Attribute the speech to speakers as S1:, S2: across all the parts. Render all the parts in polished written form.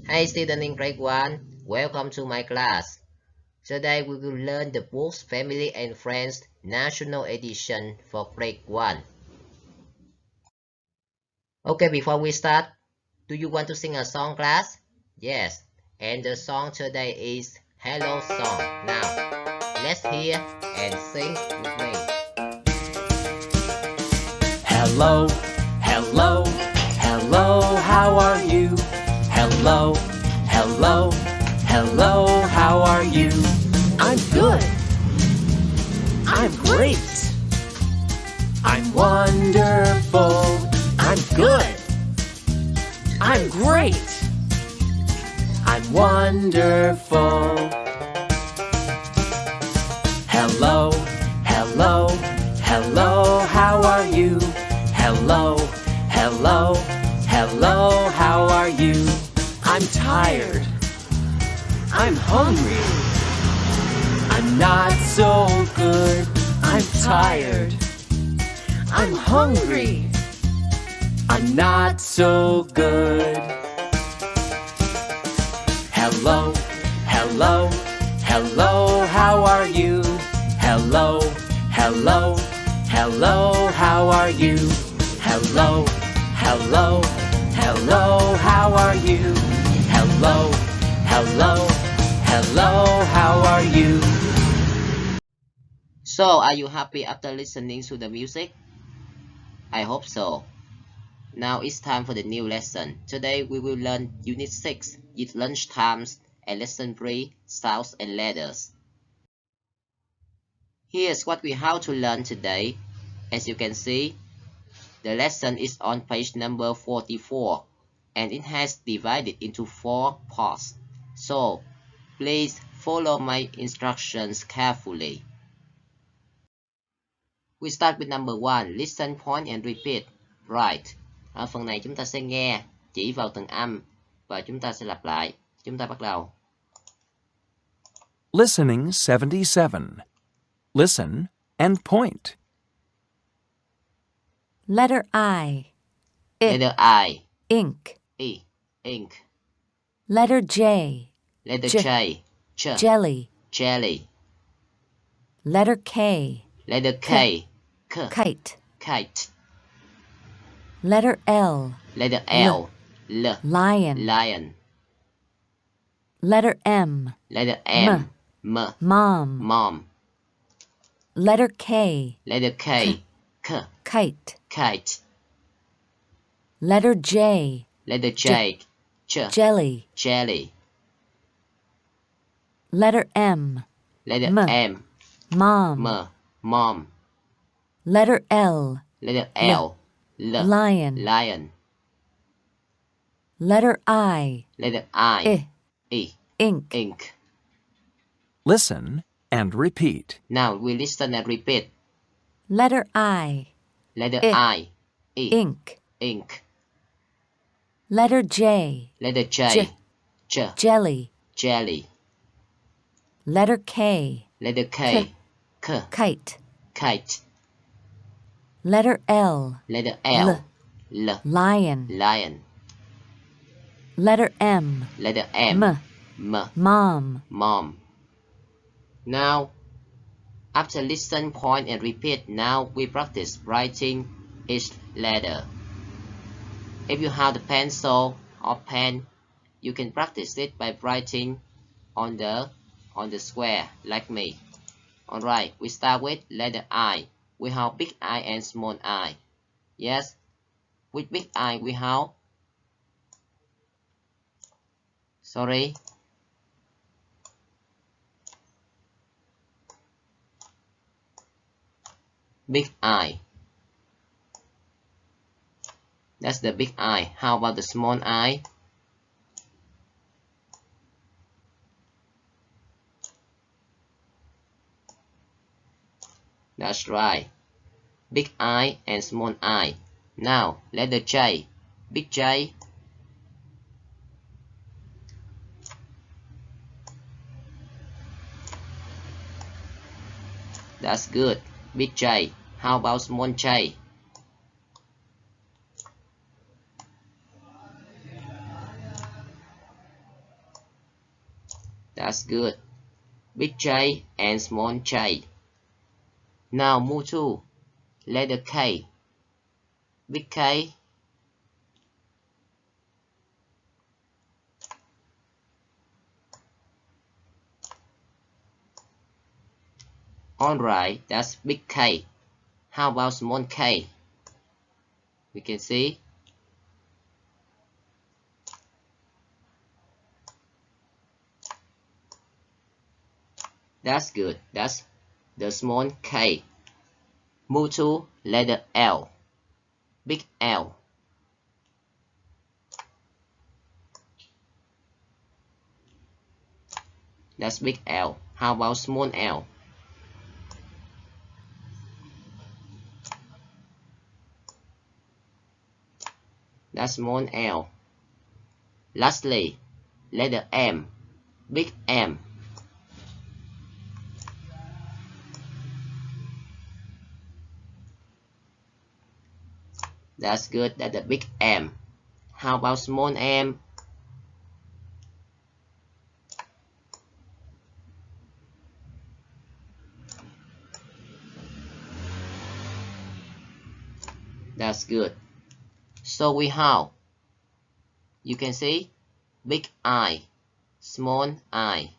S1: Hey student in grade 1, welcome to my class. Today we will learn the books Family and Friends National Edition for grade 1. Okay, before we start, do you want to sing a song, class? Yes, and the song today is Hello Song. Now, let's hear and sing with me.
S2: Hello, hello, hello, how are you? Hello, hello, hello, how are you? I'm good. I'm great. I'm wonderful. I'm good. I'm great. I'm wonderful. Hello, hello, hello, how are you? Hello, hello, hello, how are you? I'm tired. I'm hungry. I'm not so good. I'm tired. I'm hungry. I'm not so good. Hello, hello, hello, how are you? Hello, hello, hello, how are you? Hello, hello, hello, how are you? Hello, hello, hello, how are you?
S1: So, are you happy after listening to the music? I hope so. Now it's time for the new lesson. Today we will learn Unit 6, Eat Lunch Times, and Lesson 3, Sounds and Letters. Here's what we have to learn today. As you can see, the lesson is on page number 44, and it has divided into 4 parts. So, please follow my instructions carefully. We start with number 1, listen, point and repeat. Right. Ở phần này chúng ta sẽ nghe, chỉ vào từng âm và chúng ta sẽ lặp lại. Chúng ta bắt đầu.
S3: Listening 77. Listen and point.
S4: Letter I.
S1: Letter I,
S4: Ink.
S1: E, ink.
S4: Letter J.
S1: Letter
S4: J-
S1: J,
S4: Jelly.
S1: jelly.
S4: Letter K.
S1: Letter K,
S4: Kite.
S1: kite.
S4: Letter L.
S1: Letter L,
S4: Lion.
S1: lion.
S4: Letter M.
S1: Letter M,
S4: Mom.
S1: mom.
S4: Letter K.
S1: Letter K,
S4: Kite.
S1: kite.
S4: Letter J.
S1: Letter J,
S4: Jelly.
S1: jelly.
S4: Letter M.
S1: Letter M,
S4: Mom.
S1: mom.
S4: Letter L.
S1: Letter L,
S4: Lion.
S1: lion.
S4: Letter I.
S1: Letter I, E,
S4: Ink.
S1: ink.
S3: Listen and repeat.
S1: Now we listen and repeat.
S4: Letter I.
S1: Letter I, E,
S4: Ink.
S1: ink.
S4: Letter J.
S1: Letter J,
S4: Jelly.
S1: jelly.
S4: Letter K.
S1: Letter K,
S4: Kite.
S1: kite.
S4: Letter L.
S1: Letter L,
S4: Lion.
S1: lion.
S4: Letter M.
S1: Letter M,
S4: Mom.
S1: mom. Now, after listen, point and repeat, now we practice writing each letter. If you have the pencil or pen, you can practice it by writing on the square like me. Alright, we start with letter I. We have big I and small I. Yes, with big I we have, big I. That's the big I. How about the small I? That's right. Big I and small I. Now, letter J. Big J. That's good. Big J. How about small J? That's good. Big J and small j. Now move to letter K. Big K. Alright, that's big K. How about small k? We can see. That's good. That's the small k. Move to letter L. Big L. That's big L. How about small l? That's small l. Lastly, letter M. Big M. That's good. That's the big M. How about small m? That's good. So we have, you can see, big I, small I,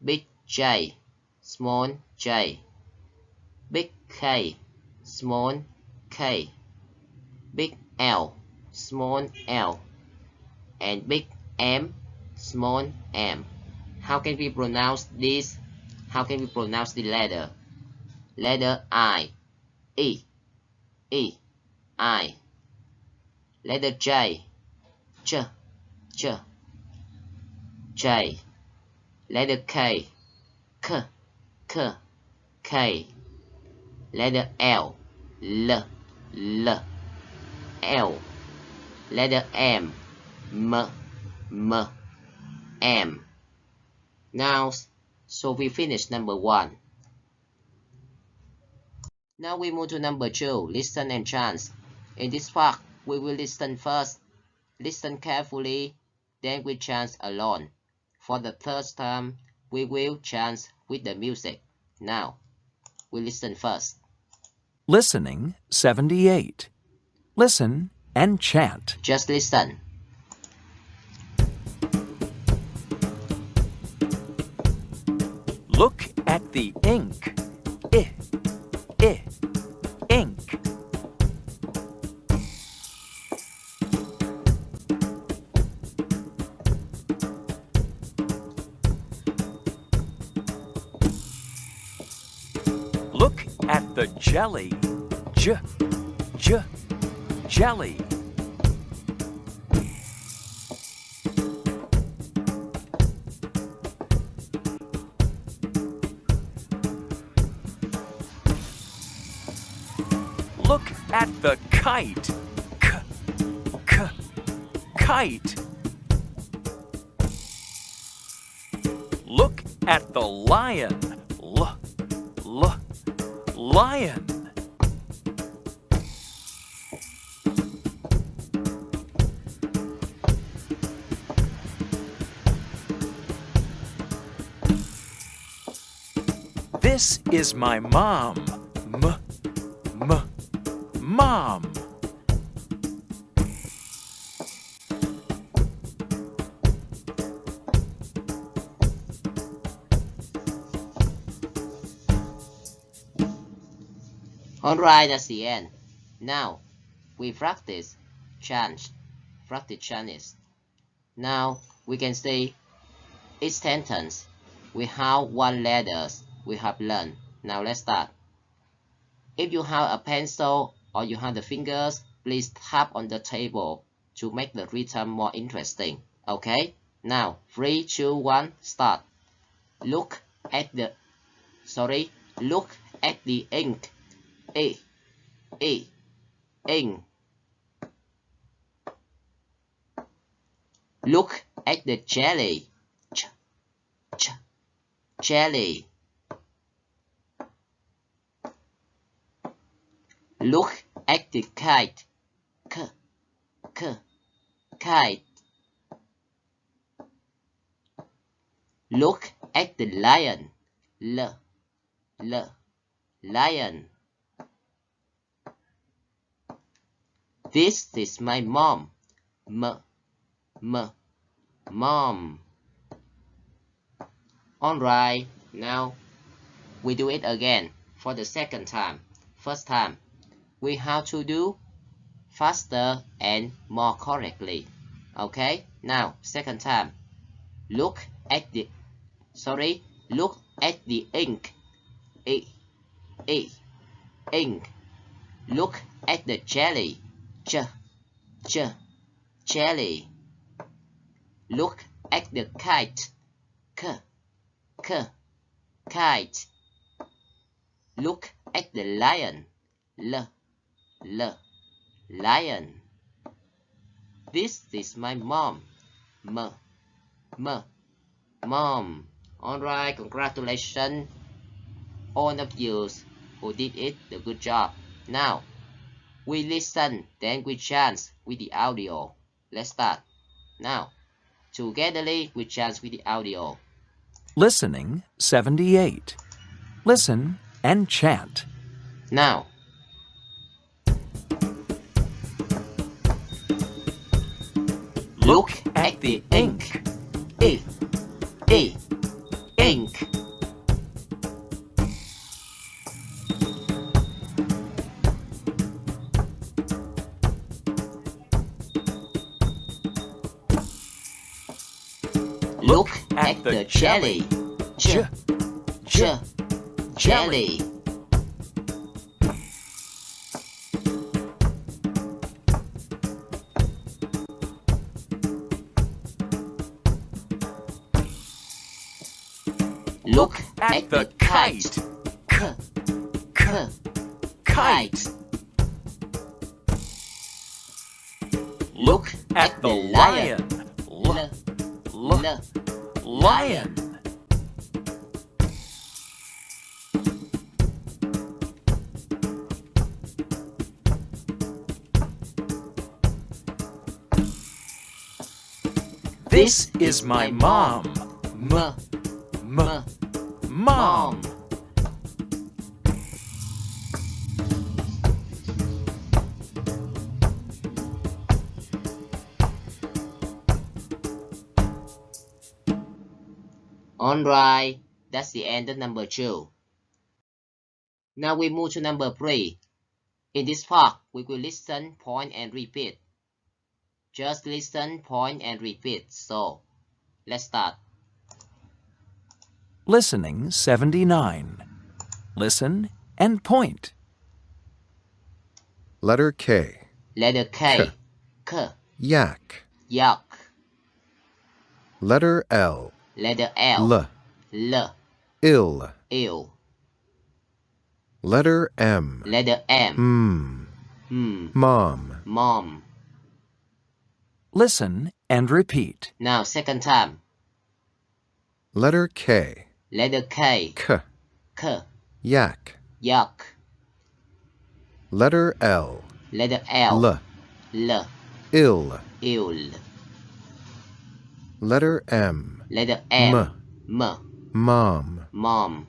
S1: big J, small j, big K, small k, big L, small l, and big M, small m. How can we pronounce this? How can we pronounce the letter? Letter I, E, E, I. Letter J, J, J, J. Letter K, K, K, K. Letter L, L, L, L. Letter M, M, M, M. Now, so we finished number 1. Now we move to number 2, listen and chant. In this part, we will listen first. Listen carefully, then we chant alone. For the third time, we will chant with the music. Now, we listen first.
S3: Listening 78. Listen and chant.
S1: Just listen.
S3: Look at the ink. Ink. Look at the jelly. Jelly. Look at the kite. Kite. Look at the lion. Lion. This is my mom. Mom.
S1: Alright, that's the end. Now, we practice chant. Practice Chinese. Now, we can say each sentence. We have 1 letter we have learned. Now let's start. If you have a pencil or you have the fingers, please tap on the table to make the rhythm more interesting. Okay? Now, 3, 2, 1, start. Look at the ink. Ink. Look at the jelly. Jelly. Look at the kite. Kite. Look at the lion. Lion. This is my mom. Mom. Alright, now we do it again for the second time. First time, we have to do faster and more correctly. Okay, now second time. Look at the ink. Ink. Look at the jelly. Jelly. Look at the kite. Kite. Look at the lion. Lion. This is my mom. Mom. Alright, congratulations all of you who did it the good job. Now we listen, then we chant with the audio. Let's start. Now, togetherly we chant with the audio.
S3: Listening 78. Listen and chant.
S1: Now. Look at the ink. Ink. Look at the jelly. Jelly. Look at the kite. Kite. Look at the lion.
S3: Lion. This is my mom. Mom.
S1: Alright, that's the end of number 2. Now we move to number 3. In this part, we will listen, point, and repeat. Just listen, point, and repeat. So, let's start.
S3: Listening 79. Listen and point.
S5: Letter K.
S1: Letter K. K.
S5: Yak.
S1: Yak.
S5: Letter L.
S1: Letter L.
S5: L.
S1: L.
S5: Ill.
S1: Ill.
S5: Letter M.
S1: Letter M.
S5: Mom.
S1: Mom.
S3: Listen and repeat.
S1: Now, second time.
S5: Letter K.
S1: Letter K.
S5: K.
S1: K.
S5: Yak.
S1: Yak.
S5: Letter L.
S1: Letter L.
S5: L.
S1: L.
S5: Ill.
S1: Ill.
S5: Letter M.
S1: Letter M.
S5: M.
S1: M.
S5: Mom.
S1: Mom.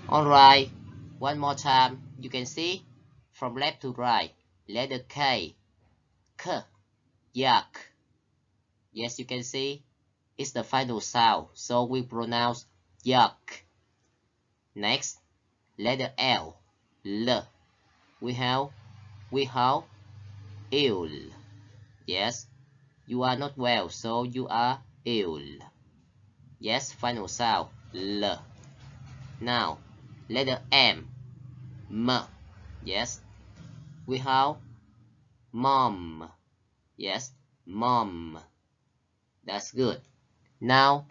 S1: Alright, one more time. You can see from left to right. Letter K. K. Yak. Yes, you can see it's the final sound, so we pronounce yak. Next, letter L. L. We have ill. Yes, you are not well, so you are ill. Yes, final sound L. Now, letter M. M. Yes, we have mom. Yes, mom. That's good. Now,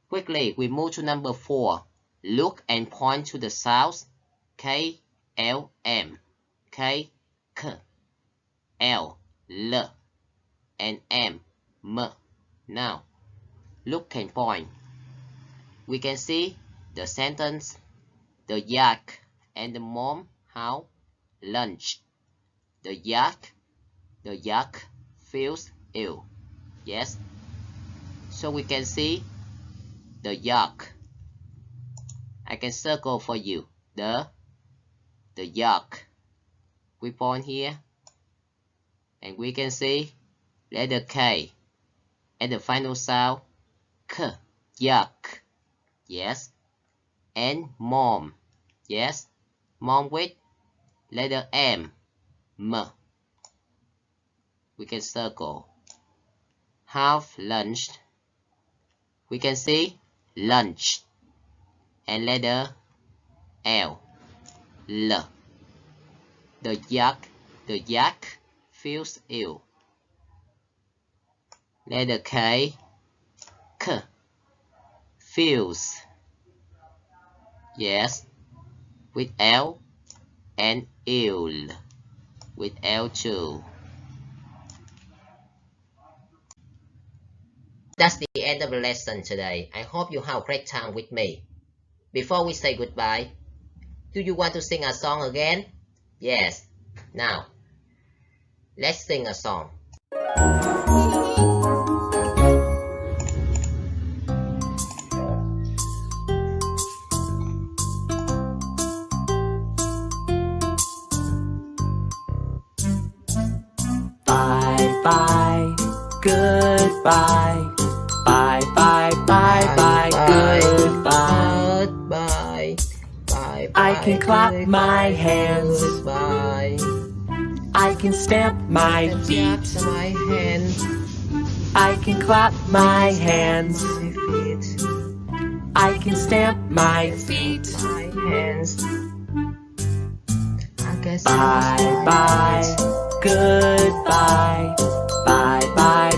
S1: quickly we move to number 4. Look and point to the sounds K, L, M. K, K. L, L. And M, M. Now, look and point. We can see the sentence, the yak and the mom have lunch. The yak feels ill. Yes. So we can see the yak. I can circle for you the yak. We point here and we can see letter K and the final sound K, yak. Yes. And mom. Yes. Mom with letter M, M. We can circle. Have lunch. We can see lunch and letter L, L. The yak feels ill. Letter K, K, feels. Yes, with L and ill, with L too. That's the end of the lesson today. I hope you have a great time with me. Before we say goodbye, do you want to sing a song again? Yes. Now, let's sing a song.
S2: Bye bye, goodbye. Bye bye bye bye, goodbye.
S1: Goodbye. Bye.
S2: I can clap my hands.
S1: Goodbye.
S2: I can stamp my feet.
S1: My hands.
S2: I can clap my hands.
S1: My feet.
S2: I can stamp my feet.
S1: My hands. I guess
S2: Bye bye, goodbye. Bye bye